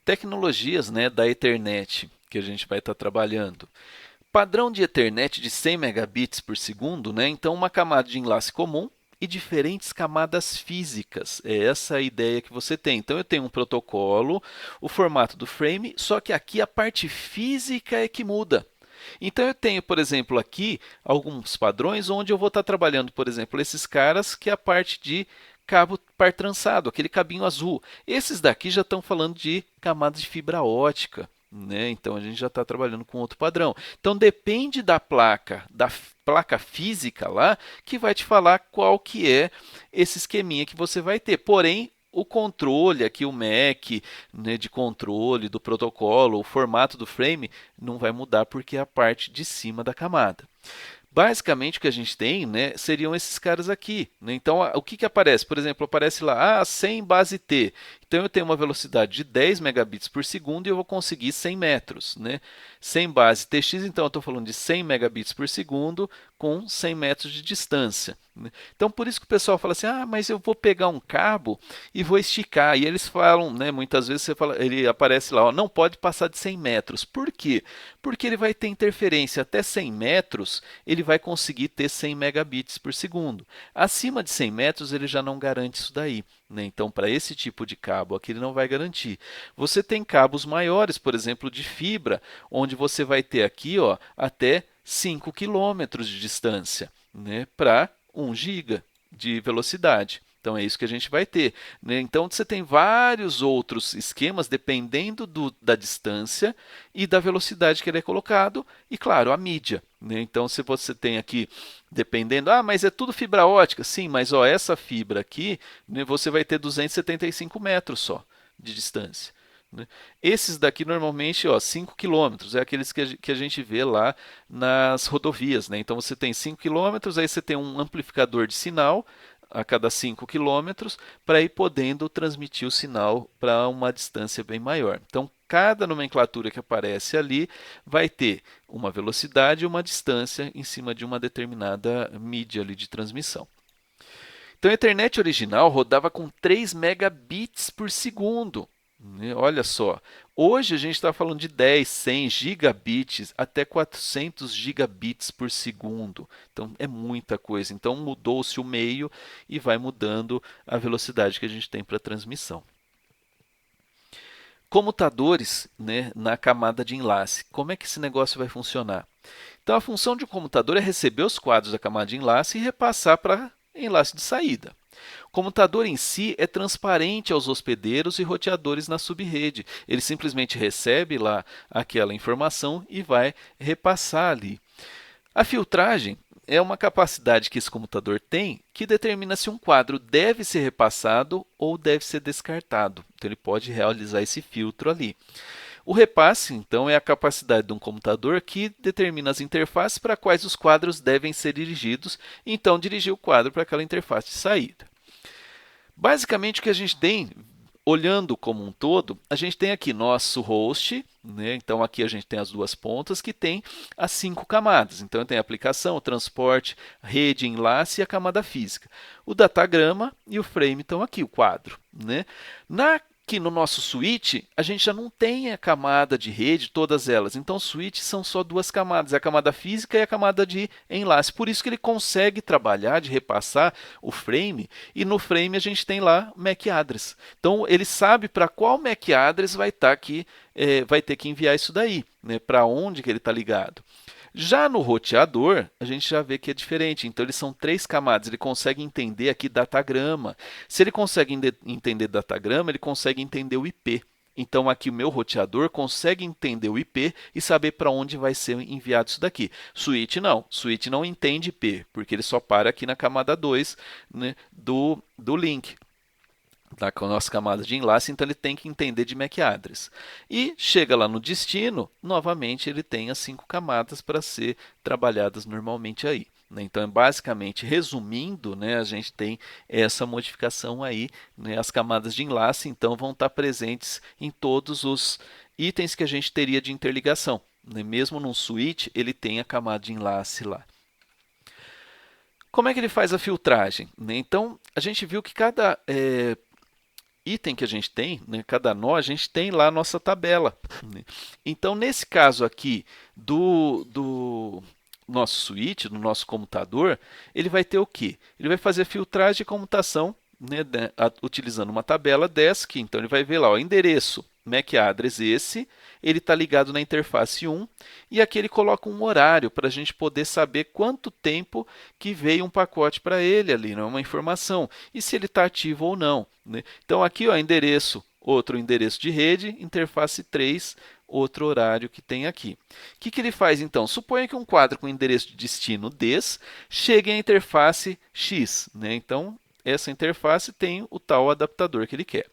Tecnologias, né, da Ethernet que a gente vai estar trabalhando. Padrão de Ethernet de 100 megabits por segundo, né? Então uma camada de enlace comum e diferentes camadas físicas. É essa a ideia que você tem. Então eu tenho um protocolo, o formato do frame, só que aqui a parte física é que muda. Então eu tenho, por exemplo, aqui alguns padrões onde eu vou estar trabalhando, por exemplo, esses caras que é a parte de cabo par trançado, aquele cabinho azul. Esses daqui já estão falando de camadas de fibra ótica. Né? Então a gente já está trabalhando com outro padrão. Então depende da placa física lá, que vai te falar qual que é esse esqueminha que você vai ter. Porém, o controle aqui, o MAC, né, de controle do protocolo, o formato do frame, não vai mudar porque é a parte de cima da camada. Basicamente, o que a gente tem, né, seriam esses caras aqui. Né? Então, o que, que aparece? Por exemplo, aparece lá 100 base T. Então, eu tenho uma velocidade de 10 megabits por segundo e eu vou conseguir 100 metros. Né? 100 base TX, então eu estou falando de 100 megabits por segundo com 100 metros de distância. Né? Então, por isso que o pessoal fala assim, mas eu vou pegar um cabo e vou esticar. E eles falam, né, muitas vezes você fala, ele aparece lá, não pode passar de 100 metros. Por quê? Porque ele vai ter interferência até 100 metros, ele vai conseguir ter 100 megabits por segundo. Acima de 100 metros, ele já não garante isso daí. Né? Então, para esse tipo de cabo aqui, ele não vai garantir. Você tem cabos maiores, por exemplo, de fibra, onde você vai ter aqui até 5 quilômetros de distância, né? Para 1 giga de velocidade. Então é isso que a gente vai ter. Né? Então você tem vários outros esquemas dependendo da distância e da velocidade que ele é colocado e, claro, a mídia. Né? Então, se você tem aqui, dependendo, mas é tudo fibra ótica. Sim, mas essa fibra aqui, né, você vai ter 275 metros só de distância. Né? Esses daqui normalmente 5 quilômetros, é aqueles que a gente vê lá nas rodovias. Né? Então você tem 5 quilômetros, aí você tem um amplificador de sinal a cada 5 quilômetros para ir podendo transmitir o sinal para uma distância bem maior. Então, cada nomenclatura que aparece ali vai ter uma velocidade e uma distância em cima de uma determinada mídia ali de transmissão. Então, a internet original rodava com 3 megabits por segundo. Olha só, hoje a gente está falando de 10, 100 gigabits até 400 gigabits por segundo. Então é muita coisa. Então mudou-se o meio e vai mudando a velocidade que a gente tem para transmissão. Comutadores, né, na camada de enlace. Como é que esse negócio vai funcionar? Então a função de um comutador é receber os quadros da camada de enlace e repassar para enlace de saída. O comutador em si é transparente aos hospedeiros e roteadores na subrede. Ele simplesmente recebe lá aquela informação e vai repassar ali. A filtragem é uma capacidade que esse computador tem que determina se um quadro deve ser repassado ou deve ser descartado. Então ele pode realizar esse filtro ali. O repasse, então, é a capacidade de um computador que determina as interfaces para quais os quadros devem ser dirigidos, e então dirigir o quadro para aquela interface de saída. Basicamente, o que a gente tem, olhando como um todo, a gente tem aqui nosso host, né? Então aqui a gente tem as duas pontas que tem as 5 camadas. Então tem a aplicação, o transporte, rede, enlace e a camada física. O datagrama e o frame estão aqui, o quadro. Né? Aqui no nosso switch, a gente já não tem a camada de rede, todas elas. Então, switch são só duas camadas, a camada física e a camada de enlace. Por isso que ele consegue trabalhar, de repassar o frame, e no frame a gente tem lá MAC address. Então, ele sabe para qual MAC address vai estar aqui, vai ter que enviar isso daí, né, para onde que ele está ligado. Já no roteador, a gente já vê que é diferente. Então, eles são 3 camadas. Ele consegue entender aqui datagrama. Se ele consegue entender datagrama, ele consegue entender o IP. Então, aqui o meu roteador consegue entender o IP e saber para onde vai ser enviado isso daqui. Switch não. Switch não entende IP, porque ele só para aqui na camada 2, né, do link com a nossa camada de enlace, então ele tem que entender de MAC address. E chega lá no destino, novamente ele tem as 5 camadas para ser trabalhadas normalmente aí. Né? Então, basicamente, resumindo, né, a gente tem essa modificação aí. Né? As camadas de enlace, então, vão estar presentes em todos os itens que a gente teria de interligação. Né? Mesmo num switch, ele tem a camada de enlace lá. Como é que ele faz a filtragem? Né? Então, a gente viu que cada item que a gente tem, né, cada nó, a gente tem lá a nossa tabela, né? Então, nesse caso aqui do nosso switch, do nosso comutador, ele vai ter o quê? Ele vai fazer filtragem e comutação, né, utilizando uma tabela desc. Então, ele vai ver lá o endereço MAC address esse, ele está ligado na interface 1, e aqui ele coloca um horário para a gente poder saber quanto tempo que veio um pacote para ele ali, não é uma informação, e se ele está ativo ou não, né? Então aqui, ó, endereço, outro endereço de rede, interface 3, outro horário que tem aqui. O que ele faz então? Suponha que um quadro com endereço de destino DES chegue à interface X, né? Então essa interface tem o tal adaptador que ele quer.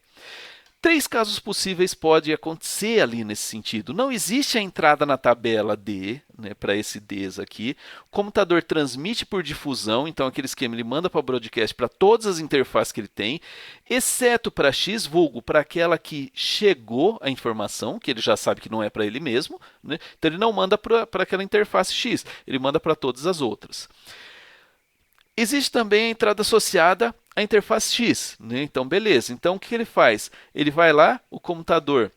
3 casos possíveis podem acontecer ali nesse sentido. Não existe a entrada na tabela D, né, para esse Ds aqui. O computador transmite por difusão, então aquele esquema ele manda para o broadcast para todas as interfaces que ele tem, exceto para X, vulgo, para aquela que chegou a informação, que ele já sabe que não é para ele mesmo, né? Então ele não manda para aquela interface X, ele manda para todas as outras. Existe também a entrada associada à interface X, né? Então, beleza. Então, o que ele faz? Ele vai lá, o computador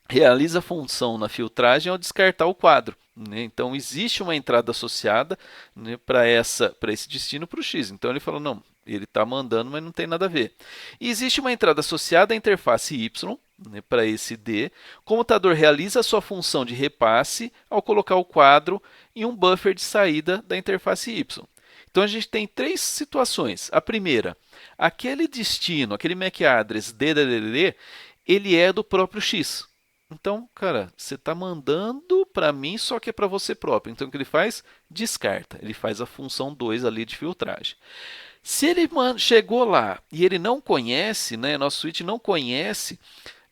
realiza a função na filtragem ao descartar o quadro, né? Então, existe uma entrada associada, né, para esse destino para o X. Então, ele fala, não, ele está mandando, mas não tem nada a ver. E existe uma entrada associada à interface Y, né, para esse D. O computador realiza a sua função de repasse ao colocar o quadro em um buffer de saída da interface Y. Então, a gente tem 3 situações. A primeira, aquele destino, aquele MAC address DDD, ele é do próprio X. Então, cara, você está mandando para mim, só que é para você próprio. Então, o que ele faz? Descarta. Ele faz a função 2 ali de filtragem. Se ele chegou lá e ele não conhece, né, nosso switch não conhece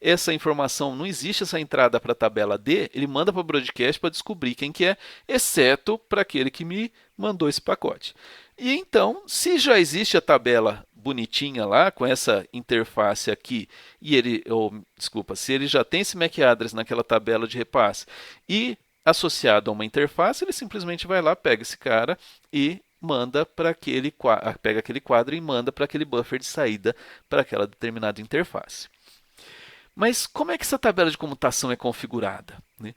essa informação, não existe essa entrada para a tabela D, ele manda para o broadcast para descobrir quem que é, exceto para aquele que me mandou esse pacote. E então, se já existe a tabela bonitinha lá, com essa interface aqui, e se ele já tem esse MAC address naquela tabela de repasse e associado a uma interface, ele simplesmente vai lá, pega esse cara e manda para pega aquele quadro e manda para aquele buffer de saída para aquela determinada interface. Mas como é que essa tabela de comutação é configurada, né?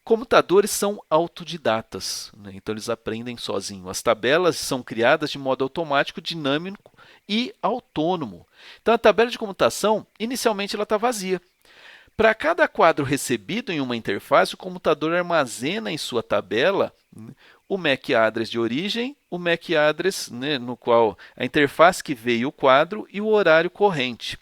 Computadores são autodidatas, né? Então eles aprendem sozinhos. As tabelas são criadas de modo automático, dinâmico e autônomo. Então a tabela de comutação, inicialmente, ela está vazia. Para cada quadro recebido em uma interface, o computador armazena em sua tabela, né, o MAC address de origem, o MAC address, né, no qual a interface que veio o quadro e o horário corrente.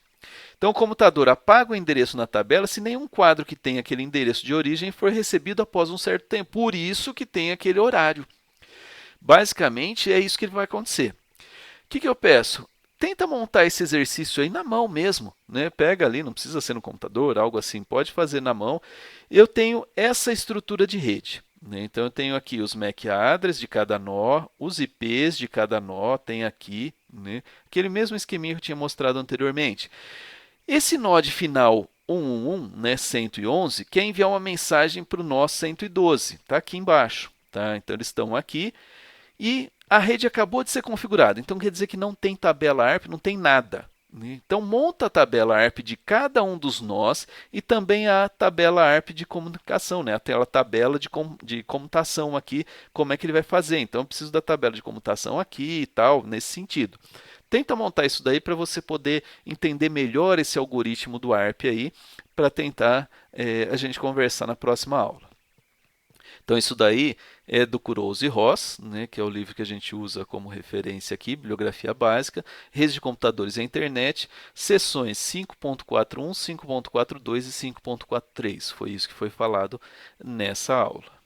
Então, o computador apaga o endereço na tabela se nenhum quadro que tem aquele endereço de origem for recebido após um certo tempo. Por isso que tem aquele horário. Basicamente, é isso que vai acontecer. O que eu peço? Tenta montar esse exercício aí na mão mesmo, né? Pega ali, não precisa ser no computador, algo assim, pode fazer na mão. Eu tenho essa estrutura de rede, né? Então, eu tenho aqui os MAC address de cada nó, os IPs de cada nó, tem aqui, né, aquele mesmo esqueminha que eu tinha mostrado anteriormente. Esse nó de final 111, né, 111, quer enviar uma mensagem para o nó 112, está aqui embaixo. Tá? Então, eles estão aqui e a rede acabou de ser configurada. Então, quer dizer que não tem tabela ARP, não tem nada, né? Então, monta a tabela ARP de cada um dos nós e também a tabela ARP de comunicação, né? Aquela tabela de comutação aqui, como é que ele vai fazer. Então, eu preciso da tabela de comutação aqui e tal, nesse sentido. Tenta montar isso daí para você poder entender melhor esse algoritmo do ARP aí, para tentar a gente conversar na próxima aula. Então, isso daí é do Kurose e Ross, né, que é o livro que a gente usa como referência aqui, bibliografia básica, redes de computadores e a internet, seções 5.41, 5.42 e 5.43. Foi isso que foi falado nessa aula.